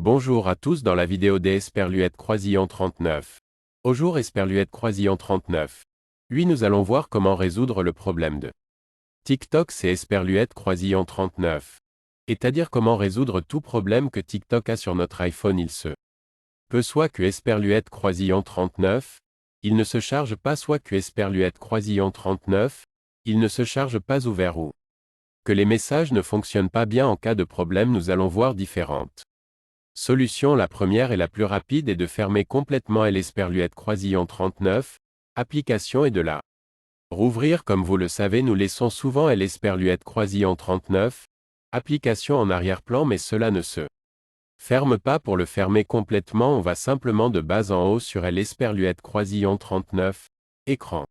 Bonjour à tous dans la vidéo des Esperluette Croisillon 39. Aujourd'hui Esperluette Croisillon 39. Oui, nous allons voir comment résoudre le problème de TikTok. C'est Esperluette Croisillon 39. C'est-à-dire comment résoudre tout problème que TikTok a sur notre iPhone. Il se peut soit que Esperluette Croisillon 39, il ne se charge pas, soit que Esperluette Croisillon 39, il ne se charge pas ouvert, ou que les messages ne fonctionnent pas bien. En cas de problème, nous allons voir différentes solution. La première et la plus rapide est de fermer complètement l'Esperluette Croisillon 39, application, et de la rouvrir. Comme vous le savez, nous laissons souvent l'Esperluette Croisillon 39, application, en arrière-plan, mais cela ne se ferme pas. Pour le fermer complètement, on va simplement de bas en haut sur l'Esperluette Croisillon 39, écran.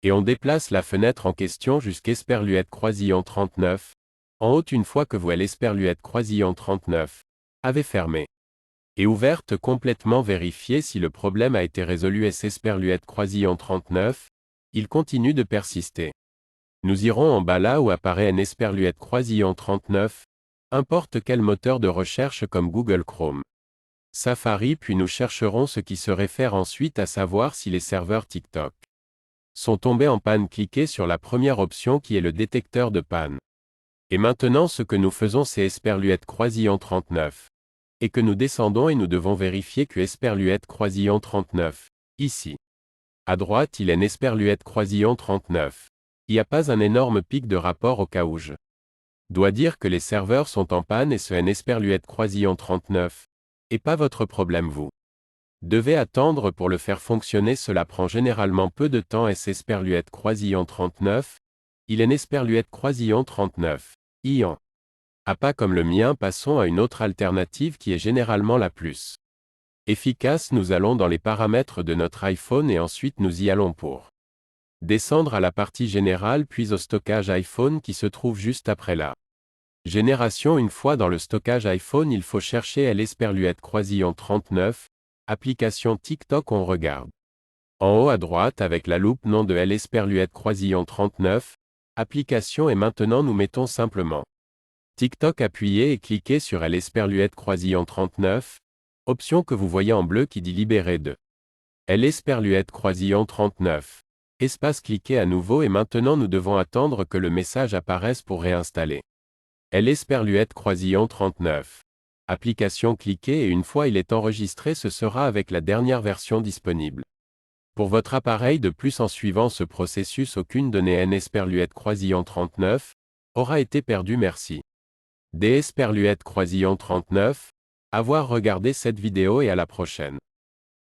Et on déplace la fenêtre en question jusqu'Esperluette Croisillon 39, en haut. Une fois que vous l'Esperluette Croisillon 39 avez fermé et ouverte complètement, vérifiez si le problème a été résolu. Esperluette Croisillon 39, il continue de persister. Nous irons en bas là où apparaît un Esperluette Croisillon 39, importe quel moteur de recherche comme Google Chrome, Safari, puis nous chercherons ce qui se réfère ensuite à savoir si les serveurs TikTok sont tombés en panne. Cliquez sur la première option qui est le détecteur de panne. Et maintenant, ce que nous faisons, c'est Esperluette Croisillon 39. Et que nous descendons, et nous devons vérifier que Esperluette Croisillon 39, ici, à droite, il est un Esperluette Croisillon 39. Il n'y a pas un énorme pic de rapport, au cas où je dois dire que les serveurs sont en panne, et ce est un Esperluette Croisillon 39, et pas votre problème. Vous devez attendre pour le faire fonctionner. Cela prend généralement peu de temps. Esperluette Croisillon 39, il est un Esperluette Croisillon 39, ian. Pas comme le mien. Passons à une autre alternative qui est généralement la plus efficace. Nous allons dans les paramètres de notre iPhone et ensuite nous y allons pour descendre à la partie générale, puis au stockage iPhone qui se trouve juste après la génération. Une fois dans le stockage iPhone, il faut chercher l'Esperluette Croisillon 39, application TikTok. On regarde en haut à droite avec la loupe nom de l'Esperluette Croisillon 39, application, et maintenant nous mettons simplement TikTok. Appuyez et cliquez sur l'Esperluette Croisillon 39, option que vous voyez en bleu qui dit libérer de l'Esperluette Croisillon 39. Espace, cliquez à nouveau, et maintenant nous devons attendre que le message apparaisse pour réinstaller l'Esperluette Croisillon 39. Application, cliquez, et une fois il est enregistré, ce sera avec la dernière version disponible pour votre appareil. De plus, en suivant ce processus, aucune donnée Esperluette Croisillon 39 aura été perdue. Merci des Esperluette Croisillon 39, avoir regardé cette vidéo, et à la prochaine.